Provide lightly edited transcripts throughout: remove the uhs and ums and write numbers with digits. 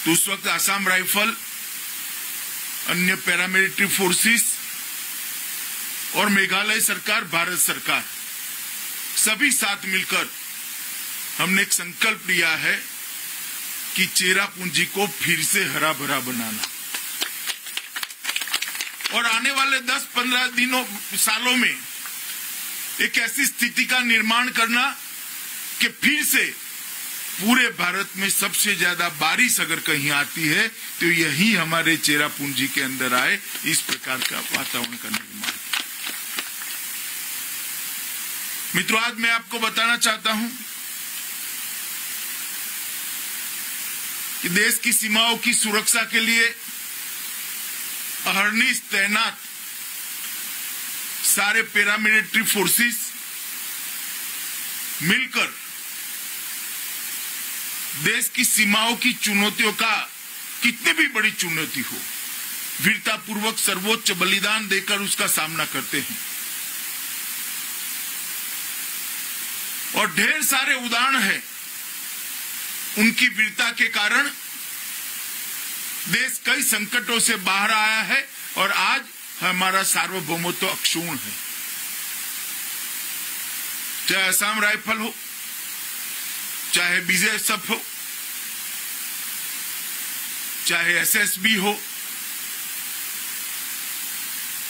तो उस वक्त आसाम राइफल, अन्य पैरामिलिट्री फोर्सेस और मेघालय सरकार, भारत सरकार सभी साथ मिलकर हमने एक संकल्प लिया है कि चेरापूंजी को फिर से हरा भरा बनाना और आने वाले 10-15 सालों में एक ऐसी स्थिति का निर्माण करना कि फिर से पूरे भारत में सबसे ज्यादा बारिश अगर कहीं आती है तो यही हमारे चेरापूंजी के अंदर आए, इस प्रकार का वातावरण का निर्माण। मित्रों, आज मैं आपको बताना चाहता हूं कि देश की सीमाओं की सुरक्षा के लिए अहर्निश तैनात सारे पैरामिलिट्री फोर्सेस मिलकर देश की सीमाओं की चुनौतियों का, कितनी भी बड़ी चुनौती हो, वीरतापूर्वक सर्वोच्च बलिदान देकर उसका सामना करते हैं। और ढेर सारे उदाहरण हैं, उनकी वीरता के कारण देश कई संकटों से बाहर आया है और आज हमारा सार्वभौमत्व अक्षुण्ण है। चाहे असम राइफल हो, चाहे बीएसएफ हो, चाहे एसएसबी हो,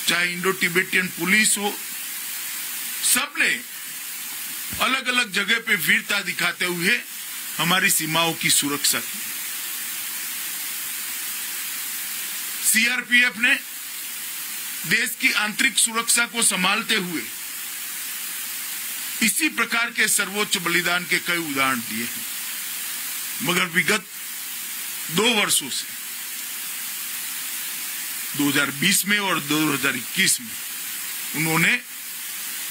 चाहे इंडो तिब्बतियन पुलिस हो, सबने अलग अलग जगह पे वीरता दिखाते हुए हमारी सीमाओं की सुरक्षा की। सीआरपीएफ ने देश की आंतरिक सुरक्षा को संभालते हुए इसी प्रकार के सर्वोच्च बलिदान के कई उदाहरण दिए हैं। मगर विगत 2 वर्षों से 2020 में और 2021 में उन्होंने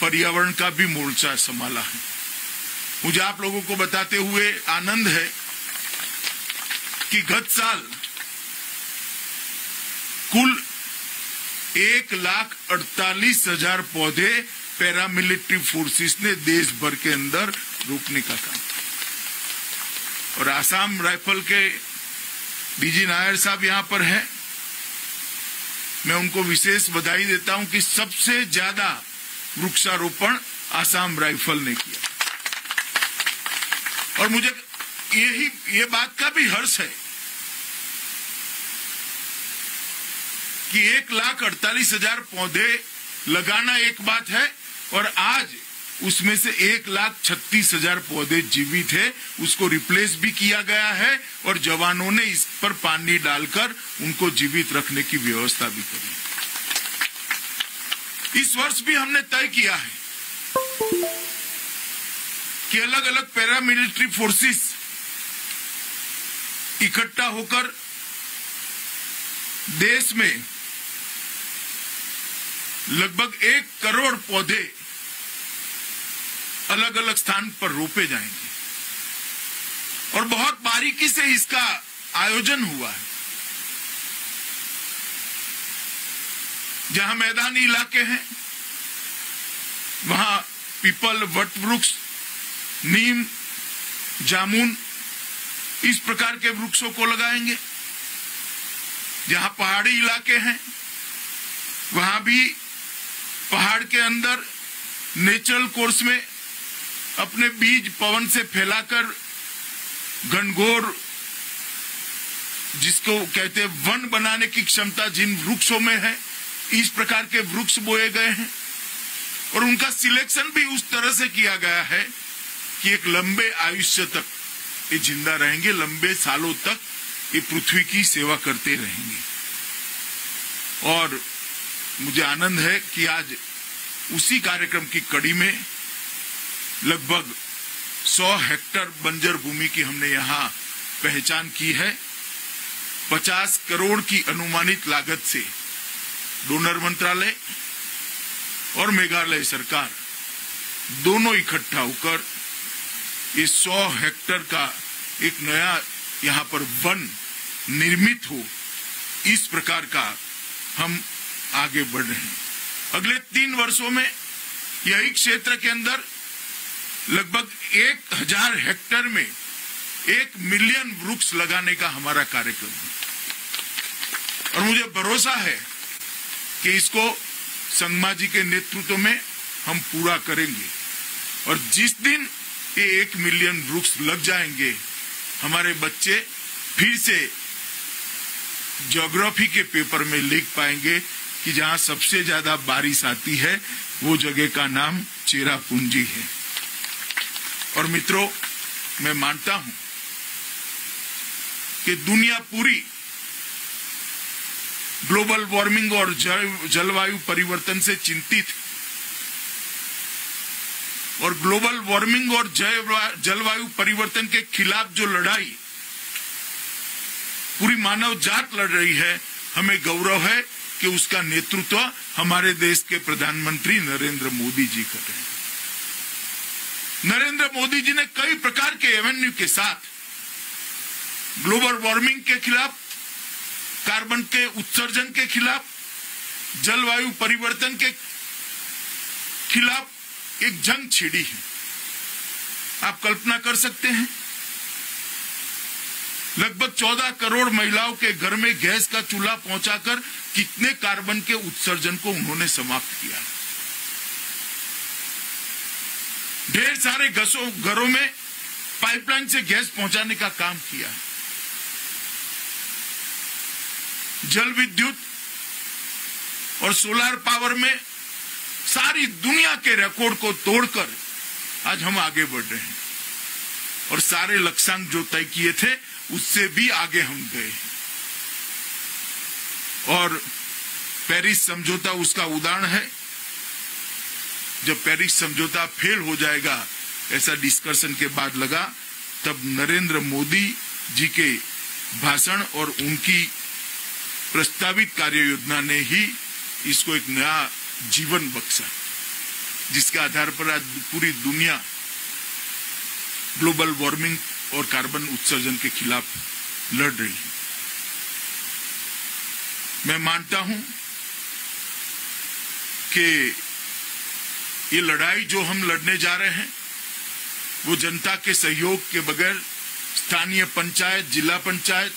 पर्यावरण का भी मोर्चा संभाला है। मुझे आप लोगों को बताते हुए आनंद है कि गत साल कुल 1,48,000 पौधे पैरामिलिट्री फोर्सेस ने देश भर के अंदर रोपने का काम किया। और आसाम राइफल के डीजी नायर साहब यहां पर हैं, मैं उनको विशेष बधाई देता हूं कि सबसे ज्यादा वृक्षारोपण आसाम राइफल ने किया। और मुझे ये बात का भी हर्ष है कि 1,48,000 पौधे लगाना एक बात है और आज उसमें से 1,36,000 पौधे जीवित है, उसको रिप्लेस भी किया गया है और जवानों ने इस पर पानी डालकर उनको जीवित रखने की व्यवस्था भी करी। इस वर्ष भी हमने तय किया है कि अलग अलग पैरामिलिट्री फोर्सेस इकट्ठा होकर देश में लगभग 1 करोड़ पौधे अलग अलग स्थान पर रोपे जाएंगे। और बहुत बारीकी से इसका आयोजन हुआ है। जहां मैदानी इलाके हैं वहां पीपल, वटवृक्ष, नीम, जामुन इस प्रकार के वृक्षों को लगाएंगे। जहां पहाड़ी इलाके हैं वहां भी पहाड़ के अंदर नेचुरल कोर्स में अपने बीज पवन से फैलाकर घनघोर, जिसको कहते हैं वन बनाने की क्षमता जिन वृक्षों में है, इस प्रकार के वृक्ष बोए गए हैं। और उनका सिलेक्शन भी उस तरह से किया गया है कि एक लंबे आयुष्य तक ये जिंदा रहेंगे, लंबे सालों तक ये पृथ्वी की सेवा करते रहेंगे। और मुझे आनंद है कि आज उसी कार्यक्रम की कड़ी में लगभग 100 हेक्टेयर बंजर भूमि की हमने यहाँ पहचान की है। 50 करोड़ की अनुमानित लागत से डोनर मंत्रालय और मेघालय सरकार दोनों इकट्ठा होकर ये 100 हेक्टेयर का एक नया यहाँ पर वन निर्मित हो, इस प्रकार का हम आगे बढ़ रहे हैं। अगले 3 वर्षों में यही क्षेत्र के अंदर लगभग 1,000 हेक्टेयर में 1 मिलियन वृक्ष लगाने का हमारा कार्यक्रम है और मुझे भरोसा है कि इसको संगमा जी के नेतृत्व में हम पूरा करेंगे। और जिस दिन ये 1 मिलियन वृक्ष लग जाएंगे, हमारे बच्चे फिर से ज्योग्राफी के पेपर में लिख पाएंगे कि जहां सबसे ज्यादा बारिश आती है वो जगह का नाम चेरापूंजी है। और मित्रों, मैं मानता हूं कि दुनिया पूरी ग्लोबल वार्मिंग और जलवायु परिवर्तन से चिंतित है और ग्लोबल वार्मिंग और जलवायु परिवर्तन के खिलाफ जो लड़ाई पूरी मानव जात लड़ रही है, हमें गौरव है कि उसका नेतृत्व हमारे देश के प्रधानमंत्री नरेंद्र मोदी जी कर रहे हैं। नरेंद्र मोदी जी ने कई प्रकार के एवेन्यू के साथ ग्लोबल वार्मिंग के खिलाफ, कार्बन के उत्सर्जन के खिलाफ, जलवायु परिवर्तन के खिलाफ एक जंग छिड़ी है। आप कल्पना कर सकते हैं, लगभग 14 करोड़ महिलाओं के घर में गैस का चूल्हा पहुंचाकर कितने कार्बन के उत्सर्जन को उन्होंने समाप्त किया। ढेर सारे घरों में पाइपलाइन से गैस पहुंचाने का काम किया। जल विद्युत और सोलर पावर में सारी दुनिया के रिकॉर्ड को तोड़कर आज हम आगे बढ़ रहे हैं और सारे लक्ष्यांक जो तय किए थे उससे भी आगे हम गए। और पेरिस समझौता उसका उदाहरण है। जब पेरिस समझौता फेल हो जाएगा, ऐसा डिस्कशन के बाद लगा, तब नरेंद्र मोदी जी के भाषण और उनकी प्रस्तावित कार्य योजना ने ही इसको एक नया जीवन बख्शा, जिसके आधार पर आज पूरी दुनिया ग्लोबल वार्मिंग और कार्बन उत्सर्जन के खिलाफ लड़ रही है। मैं मानता हूं कि ये लड़ाई जो हम लड़ने जा रहे हैं वो जनता के सहयोग के बगैर, स्थानीय पंचायत, जिला पंचायत,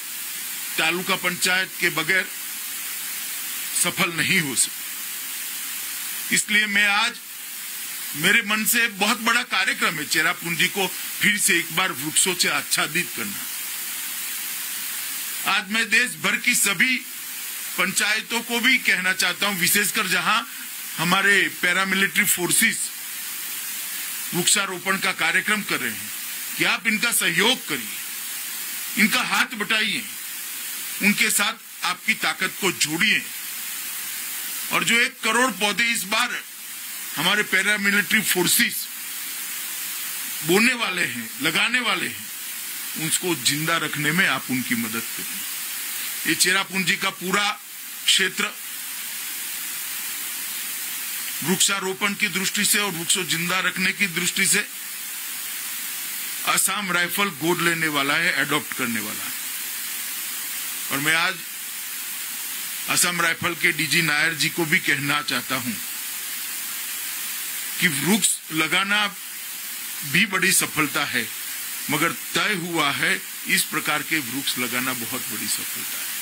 तालुका पंचायत के बगैर सफल नहीं हो सकती। इसलिए मैं आज, मेरे मन से बहुत बड़ा कार्यक्रम है चेरापूंजी को फिर से एक बार वृक्षों से आच्छादित करना। आज मैं देश भर की सभी पंचायतों को भी कहना चाहता हूं, विशेषकर जहां हमारे पैरामिलिट्री फोर्सेस वृक्षारोपण का कार्यक्रम कर रहे हैं, कि आप इनका सहयोग करिए, इनका हाथ बटाइए, उनके साथ आपकी ताकत को जोड़िए। और जो 1 करोड़ पौधे इस बार हमारे पैरामिलिट्री फोर्सेस बोने वाले हैं, लगाने वाले हैं, उसको जिंदा रखने में आप उनकी मदद करें। ये चेरापूंजी का पूरा क्षेत्र वृक्षारोपण की दृष्टि से और वृक्षों जिंदा रखने की दृष्टि से असम राइफल गोद लेने वाला है, एडॉप्ट करने वाला है। और मैं आज असम राइफल के डीजी नायर जी को भी कहना चाहता हूं कि वृक्ष लगाना भी बड़ी सफलता है, मगर तय हुआ है इस प्रकार के वृक्ष लगाना बहुत बड़ी सफलता है।